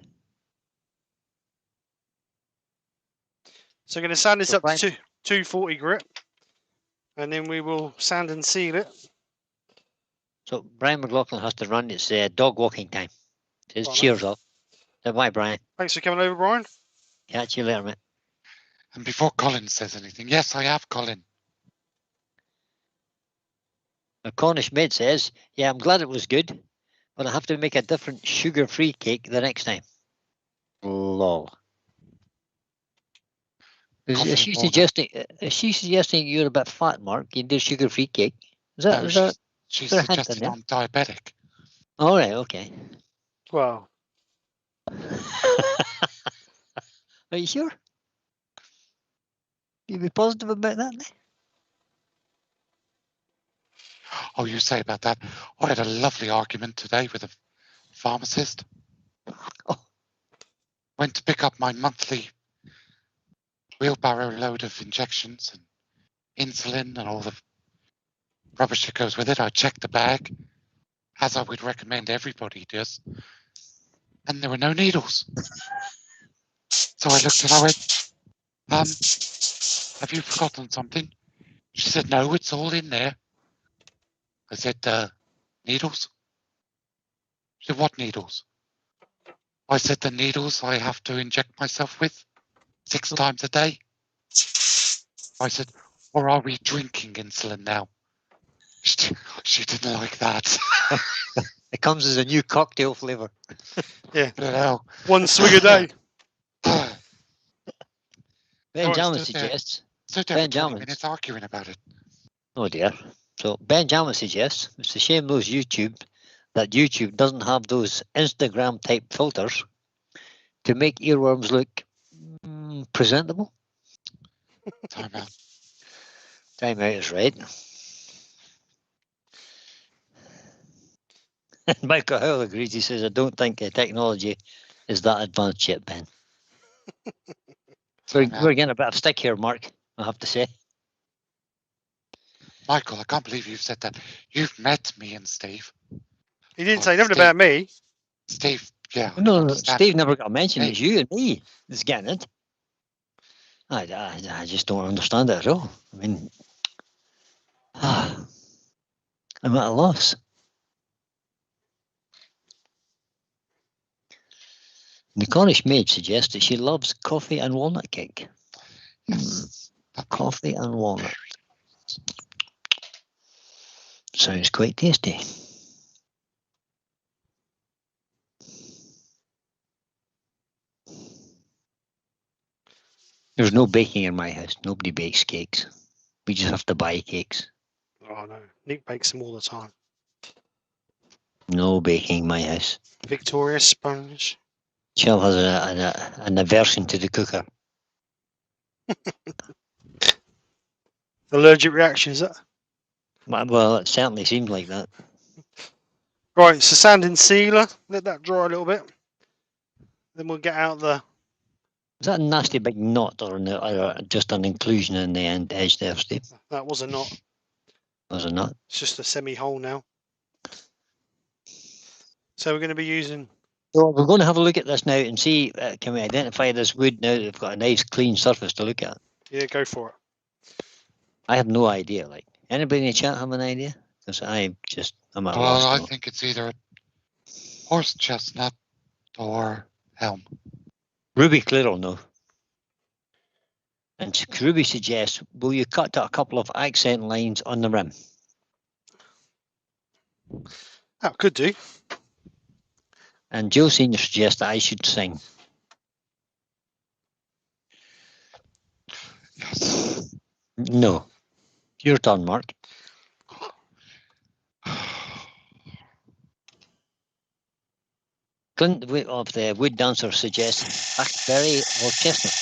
So I'm going to sand this So up to 240 grit, and then we will sand and seal it. So Brian McLaughlin has to run. It's dog walking time. His Right, cheers off. So bye, Brian. Thanks for coming over, Brian. Catch you later, mate. And before Colin says anything, yes, I have, Colin. A Cornish maid says, yeah, I'm glad it was good, but I have to make a different sugar-free cake the next time. Lol. Is she suggesting you're a bit fat, Mark? You do sugar-free cake? She's there a hint in suggesting there? I'm diabetic. All right, okay. Well, Are you sure? You be positive about that? Then? Oh, you say about that. I had a lovely argument today with a pharmacist. Oh. Went to pick up my monthly wheelbarrow load of injections and insulin and all the rubbish that goes with it. I checked the bag, as I would recommend everybody does, and there were no needles. So I looked and I went, have you forgotten something? She said, no, it's all in there. I said, needles? She said, what needles? I said, the needles I have to inject myself with 6 times a day. I said, or are we drinking insulin now? She didn't like that. It comes as a new cocktail flavour. yeah, No. one swig a day. Benjamin stood there. suggests. Stood there for 20 Benjamin's. minutes arguing about it. Oh dear. So Benjamin suggests it's a shame that YouTube doesn't have those Instagram type filters to make earworms look presentable. Time out. Time out is right. Michael Howell agrees. He says, I don't think technology is that advanced yet, Ben. We're getting a bit of stick here, Mark, I have to say. Michael, I can't believe you've said that. You've met me and Steve. He didn't say nothing about me. Steve, yeah. No, Steve never got mentioned. Hey. It's you and me that's getting it. I just don't understand it at all. I mean, I'm at a loss. The Cornish maid suggests that she loves coffee and walnut cake. Yes. Coffee and walnut. Sounds quite tasty. There's no baking in my house. Nobody bakes cakes. We just have to buy cakes. Oh no, Nick bakes them all the time. No baking in my house. Victoria sponge. Shell has an aversion to the cooker. Allergic reaction, is that? Well, it certainly seems like that. Right, so sand and sealer. Let that dry a little bit. Then we'll get out the... Is that a nasty big knot or just an inclusion in the end edge there, Steve? That was a knot. Was it not? It's just a semi-hole now. So we're going to be using... So we're going to have a look at this now and see, can we identify this wood now that we've got a nice clean surface to look at? Yeah, go for it. I have no idea. Like, anybody in the chat have an idea? Because I'm at a loss. Well, I think it's either horse chestnut or elm. Ruby Clear will know. And Ruby suggests, will you cut a couple of accent lines on the rim? That could do. And Joe Senior suggests that I should sing. Yes. No. Your turn, Mark. Clint of the Wood Dancer suggests blackberry or chestnut.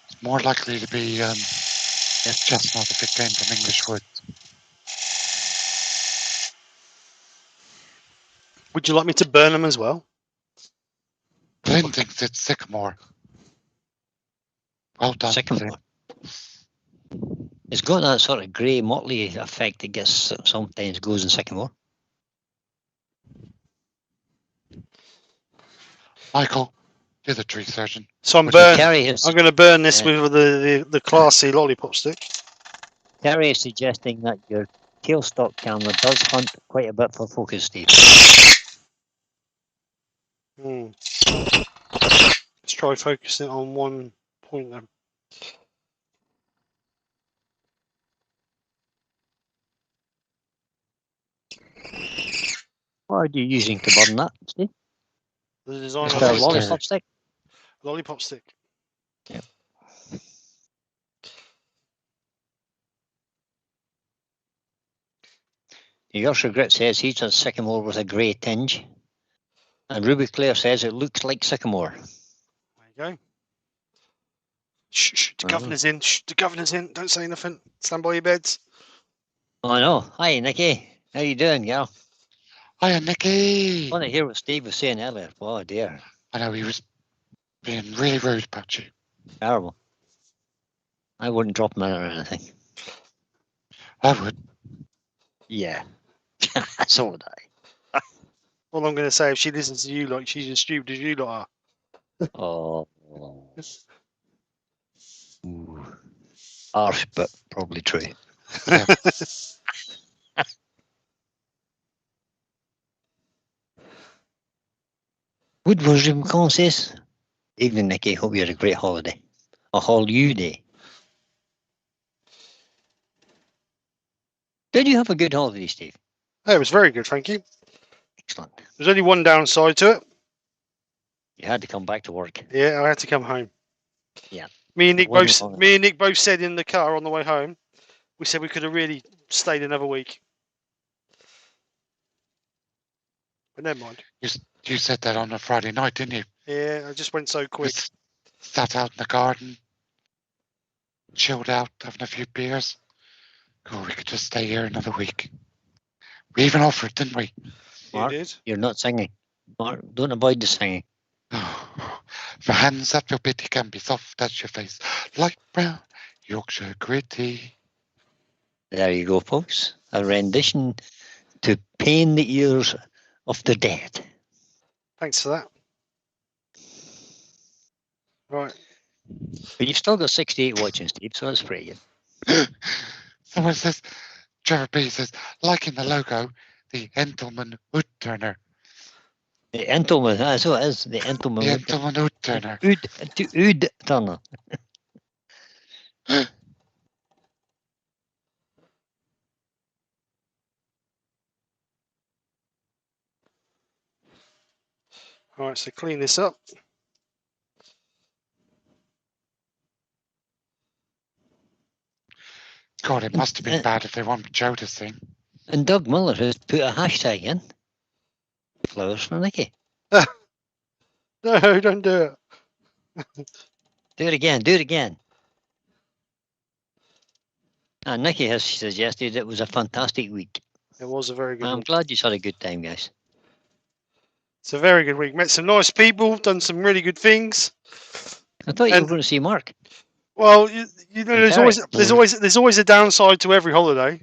It's more likely to be chestnut if it came from English wood. Would you like me to burn them as well? Clint thinks it's sycamore. Well done, Sycamore. Clint. It's got that sort of grey motley effect that gets sometimes goes in sycamore. Michael, you're the tree surgeon. So I'm Terry has, going to burn this with the classy lollipop stick. Terry is suggesting that your tailstock camera does hunt quite a bit for focus, Steve. Let's try focusing on one point then. What are you using to burn that, Steve? The design Just of a this lollipop stick? lollipop stick. Yep. Yorkshire Grit says he's a sycamore with a grey tinge. And Ruby Claire says it looks like sycamore. There you go. Shh, the governor's in. Shh, the governor's in. Don't say nothing. Stand by your beds. Oh, I know. Hi, Nikki. How you doing, girl? Hiya, Nicky. I want to hear what Steve was saying earlier. Oh, dear. I know he was being really rude about you. Terrible. I wouldn't drop him in or anything. I would. Yeah. So would I. All I'm going to say, if she listens to you like she's as stupid as you lot are. Oh. Ooh. Harsh, but probably true. Yeah. Woodward says, evening, Nicky. Hope you had a great holiday. A holiday day. Did you have a good holiday, Steve? Oh, it was very good, thank you. Excellent. There's only one downside to it. You had to come back to work. Yeah, I had to come home. Yeah. Me and Nick both said in the car on the way home, we said we could have really stayed another week. But never mind. You said that on a Friday night, didn't you? Yeah, I just went so quick. Just sat out in the garden, chilled out, having a few beers. Oh, we could just stay here another week. We even offered, didn't we? Mark, you did. You're not singing. Mark, don't avoid the singing. Oh, for hands up your bitty can be soft as your face, light brown, Yorkshire gritty. There you go, folks. A rendition to pain the ears of the dead. Thanks for that. Right. But you've still got 68 watching, Steve, so that's pretty good. Someone says, Trevor B says, liking the logo, the Entleman Woodturner. The Entleman, that's what it is. The Entleman. The Entleman Woodturner. Ood Turner. All right, so clean this up. God, it must have been bad if they wanted Joe to sing. And Doug Miller has put a hashtag in. Flowers for Nicky. No, don't do it. Do it again. Do it again. And Nicky has suggested it was a fantastic week. It was a very good I'm week. glad you had a good time, guys. It's a very good week. Met some nice people, done some really good things. I thought you were going to see Mark. Well, you know, there's always a downside to every holiday,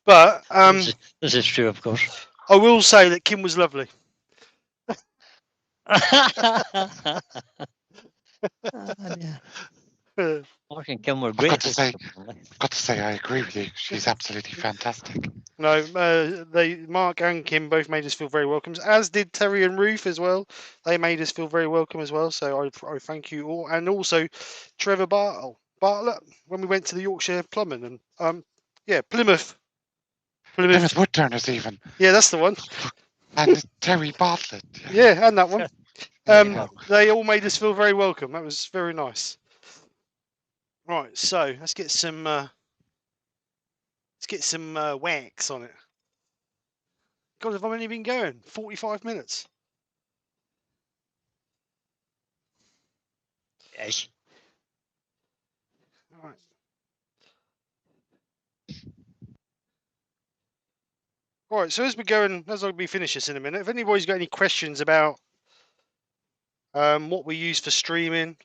but this is true, of course. I will say that Kim was lovely. Mark and Kim were great. I've got to say, I agree with you. She's absolutely fantastic. No, Mark and Kim both made us feel very welcome, as did Terry and Ruth as well. They made us feel very welcome as well. So I thank you all, and also Trevor Bartlett when we went to the Yorkshire Plumbing and Plymouth Woodturners even. Yeah, that's the one. And Terry Bartlett. Yeah, and that one. They all made us feel very welcome. That was very nice. Right, so let's get some wax on it. God, have I only been going 45 minutes? Ish. All right. All right. So as we go and as I'll be finished this in a minute, if anybody's got any questions about what we use for streaming,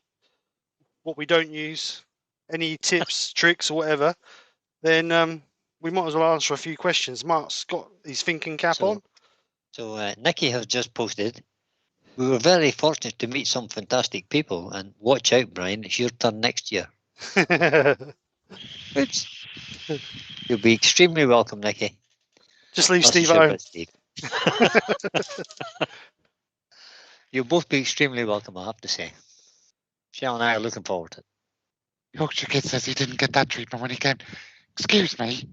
what we don't use, any tips, tricks, or whatever, then we might as well answer a few questions. Mark's got his thinking cap on. So Nikki has just posted. We were very fortunate to meet some fantastic people, and watch out, Brian. It's your turn next year. Which you'll be extremely welcome, Nikki. Just leave That's Steve the at home. Steve. You'll both be extremely welcome, I have to say. Shell and I are looking forward to it. Yorkshire kid says he didn't get that treatment when he came. Excuse me.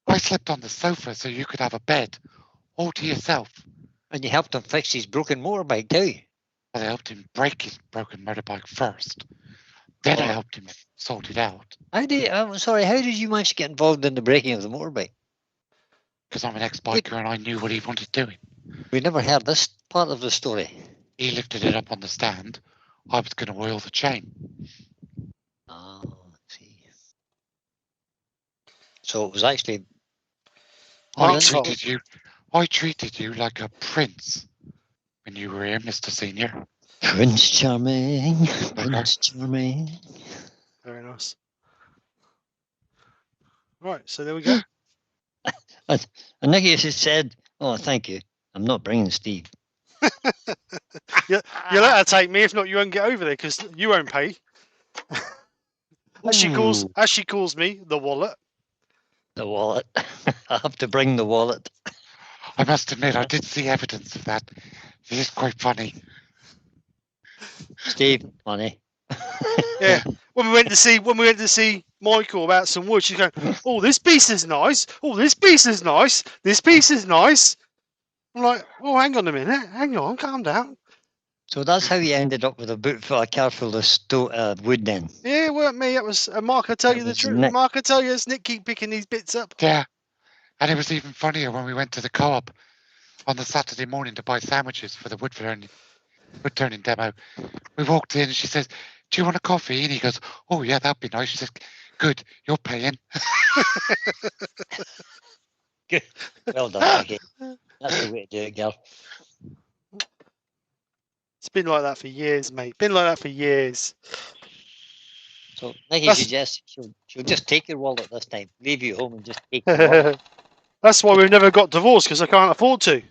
I slept on the sofa so you could have a bed all to yourself. And you helped him fix his broken motorbike too. Well, I helped him break his broken motorbike first. Then I Oh. helped him sort it out. I'm sorry, how did you manage to get involved in the breaking of the motorbike? Because I'm an ex-biker and I knew what he wanted doing. We never heard this part of the story. He lifted it up on the stand. I was going to oil the chain. Oh, I see. So it was actually... I treated you like a prince when you were here, Mr. Senior. Prince Charming, Prince Charming. Very nice. Right, so there we go. And Nicky just said, "Oh, thank you. I'm not bringing Steve." You'll let her take me. If not, you won't get over there because you won't pay. As she calls me, the wallet. The wallet. I have to bring the wallet. I must admit, I did see evidence of that. It is quite funny. Steve, funny. Yeah. When we went to see Michael about some wood, she's going, "Oh, this piece is nice. Oh, this piece is nice. This piece is nice." I'm like, "Oh, hang on a minute. Hang on, calm down." So that's how you ended up with a car full of wood then. Yeah, it weren't me. It was Mark. I tell you the truth. Nick. Mark, I tell you, it's Nick keep picking these bits up. Yeah. And it was even funnier when we went to the co-op on the Saturday morning to buy sandwiches for the wood-turning demo. We walked in and she says, "Do you want a coffee?" And he goes, "Oh, yeah, that'd be nice." She says, "Good, you're paying." Good. Well done, Nicky. That's the way to do it, girl. It's been like that for years, mate. Been like that for years. So Nicky suggests she'll just take your wallet this time. Leave you home and just take your wallet. That's why we've never got divorced, because I can't afford to.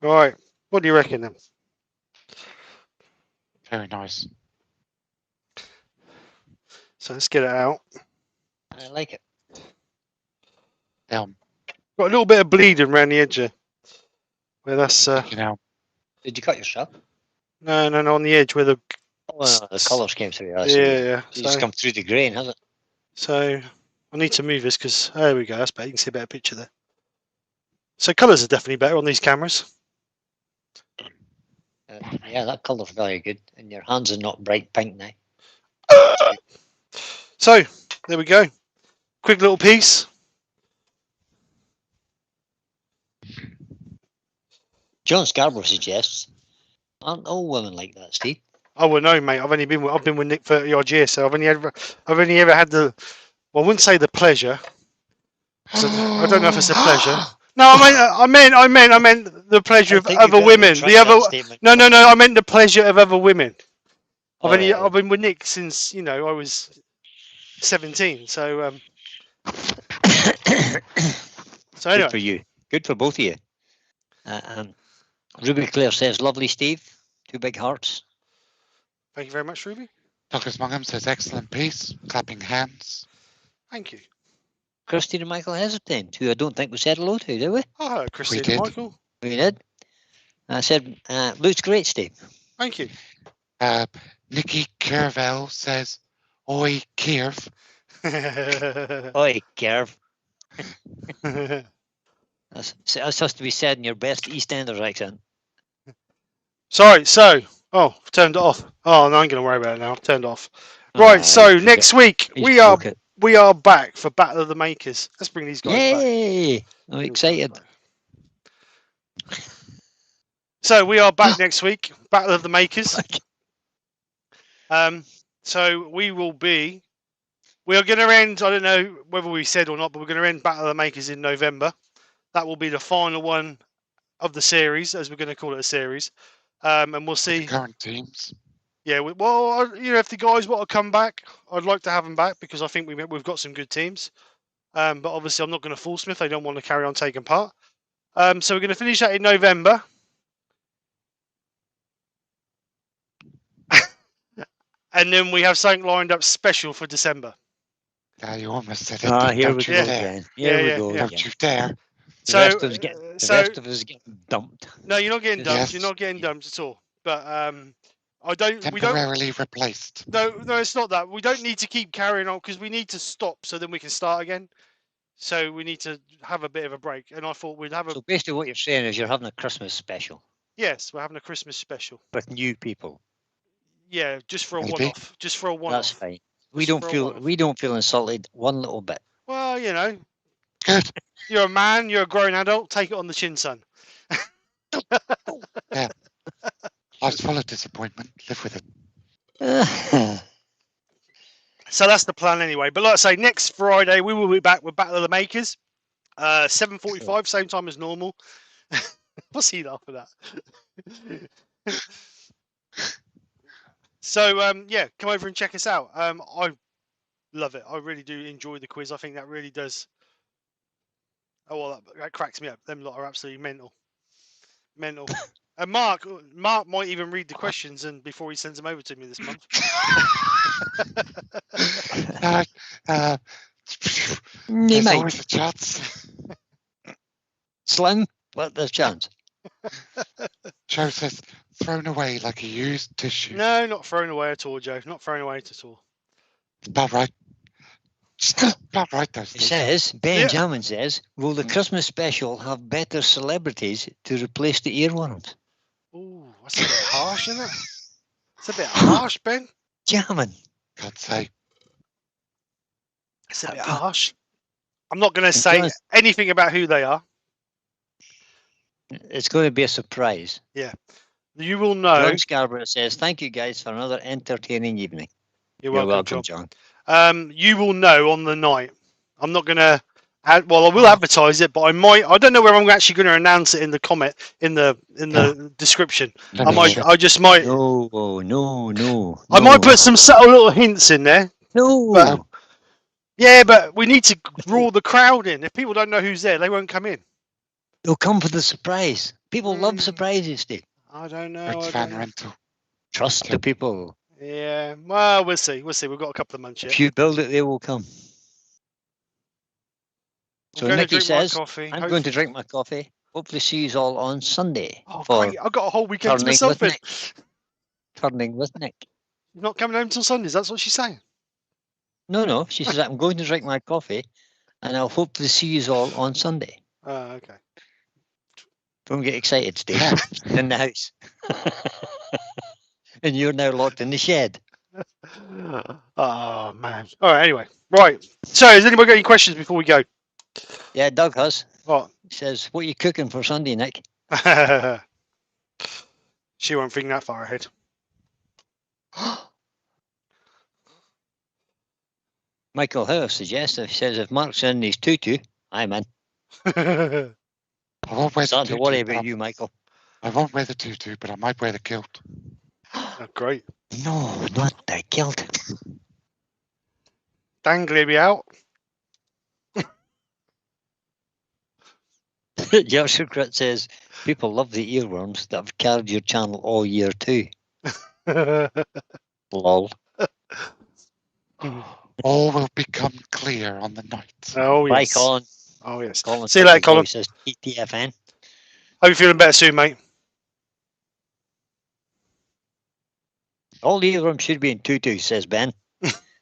Right. What do you reckon then? Very nice. So let's get it out. I like it. Down. Got a little bit of bleeding around the edge here. Where that's You know. Did you cut yourself? no, on the edge where the Oh, the colours came through. I yeah, see. yeah. It's just come through the grain, has it? So I need to move this because there we go. That's better. You can see a better picture there. So colours are definitely better on these cameras. Yeah, that colour's very good. And your hands are not bright pink now. So there we go. Quick little piece. John Scarborough suggests, aren't all women like that, Steve? Oh well, no, mate. I've been with Nick 30 odd years, so I've only ever had the. Well, I wouldn't say the pleasure. So I don't know if it's a pleasure. No, I meant the pleasure of other women. The other. No. I meant the pleasure of other women. I've been with Nick since I was 17. So so anyway. Good for you. Good for both of you. Ruby Claire says, "Lovely, Steve. 2 big hearts." Thank you very much, Ruby. Douglas Mungham says, "Excellent piece." Clapping hands. Thank you. Christine and Michael Hesitant, who I don't think we said hello to, did we? Oh, hello, Christine did. and Michael. We did. I said, "Looks great, Steve." Thank you. Nikki Kervell says, "Oi, Kierv." Oi, Kerv. That's has to be said in your best EastEnders accent. Sorry, so I've turned it off. Oh, no, I ain't gonna worry about it now. I've turned it off. Right, so next week we are back for Battle of the Makers. Let's bring these guys back. Yay! I'm excited. So we are back next week. Battle of the Makers. So we will be. We are going to end. I don't know whether we said or not, but we're going to end Battle of the Makers in November. That will be the final one of the series, as we're going to call it a series. And we'll see. The current teams. Yeah, well, if the guys want to come back, I'd like to have them back because I think we've got some good teams. But obviously, I'm not going to force them if they don't want to carry on taking part. So we're going to finish that in November. And then we have something lined up special for December. Yeah, you almost said it. Here we Don't you go dare. again. Here we go Don't again. you dare. The rest of us getting dumped. No, you're not getting dumped. Yes. You're not getting dumped at all. But I don't. We don't. Temporarily replaced. No, it's not that. We don't need to keep carrying on because we need to stop so then we can start again. So we need to have a bit of a break. And I thought we'd have a. So basically, what you're saying is you're having a Christmas special Yes, we're having a Christmas special. with new people. Yeah, just for a Maybe. one-off. Just for a one-off. That's fine. We Just don't for a feel one-off. insulted one little bit. Well, Good. you're a man. You're a grown adult. Take it on the chin, son. Life's full of disappointment. Live with it. So that's the plan anyway. But like I say, next Friday we will be back with Battle of the Makers. 7:45, same time as normal. What's he laughing at? So yeah, come over and check us out. I love it. I really do enjoy the quiz. I think that really does. Oh well, that cracks me up. Them lot are absolutely mental. And Mark might even read the questions and before he sends them over to me this month. Me There's might. always a chance. Slim, but there's chance. Joe says, thrown away like a used tissue. No, not thrown away at all, Joe. Not thrown away at all. It's about right. Still about right, though, It Steve. says, Benjamin says, will the Christmas special have better celebrities to replace the earworms? Ooh, that's a bit harsh, isn't it? It's a bit harsh, Ben. Jamming. Can't say. It's a bit harsh. I'm not going to say honest- anything about who they are. It's going to be a surprise. You will know. John Scarborough says, thank you guys for another entertaining evening. You're You're welcome, welcome, John. John. You will know on the night. I'm not going to. Well, I will advertise it, but I might. I don't know whether I'm actually going to announce it in the comment in the description. Let me check. I just might. No. I might put some subtle little hints in there. No. But- Yeah, but we need to draw the crowd in. If people don't know who's there, they won't come in. They'll come for the surprise. People love Mm. surprises, Steve. I don't know. It's I fan don't know. rental. Trust the people. Yeah, well, we'll see. We'll see. We've got a couple of months yet. If you build it, they will come. So I'm gonna Nikki drink my says, coffee. I'm going to drink my coffee. Hopefully see you all on Sunday Oh, for great. I've got a whole weekend to Turning myself with in. Nick. Turning with Nick. You're not coming home till Sundays. That's what she's saying. No. She says, I'm going to drink my coffee and I'll hopefully see you all on Sunday. Okay. Don't get excited, Steve. In the house. And you're now locked in the shed. Oh, man. All right, anyway. Right. So, has anybody got any questions before we go? Yeah, Doug has. What? He says, what are you cooking for Sunday, Nick? She won't think that far ahead. Michael Howe suggests, he says, if Mark's in his tutu, I'm in. I won't wear the Starting to tutu. worry but about you, Michael. I won't wear the tutu, but I might wear the kilt. Oh, great. No, not the kilt. Dangly be out. Yorkshire Crit says, people love the earworms that have carried your channel all year too. Lol. All will become clear on the night. Oh, Bye, yes. Colin. Oh, yes. Colin See you later, Colin. says TTFN. Hope you're feeling better soon, mate. All the earworms should be in tutu, says Ben.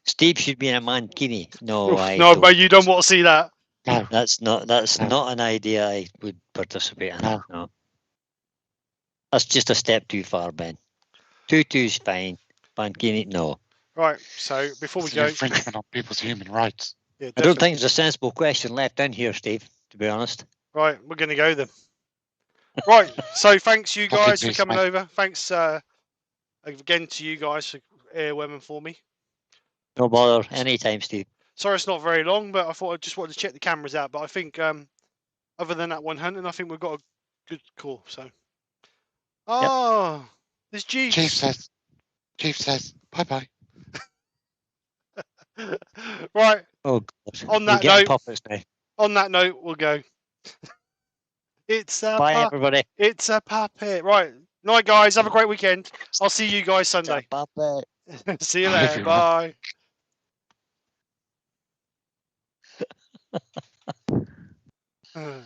Steve should be in a mankini. No, Oof, I no, don't. but you don't want to see that. No, That's No. not an idea I would participate in. No. No. That's just a step too far, Ben. Tutu's fine. Mankini, no. Right. So before we it's an go, infringement on people's human rights. yeah, I don't definitely. think there's a sensible question left in here, Steve, to be honest. Right, we're going to go then. Right. So thanks you Fucking guys for piece, coming mate. over. Thanks again to you guys for airworming for me. No bother. Anytime, Steve. Sorry it's not very long, but I thought I just wanted to check the cameras out. But I think other than that one hunting, I think we've got a good call. So. Oh, there's Chief Jeeves. says, bye-bye. Right. Oh, God. On We're that getting note, puppets now. on that note, we'll go. It's a Bye, everybody. It's a puppet. Right. Night, guys. Have a great weekend. I'll see you guys Sunday. It's a puppet. See you Bye, later. everyone. Bye.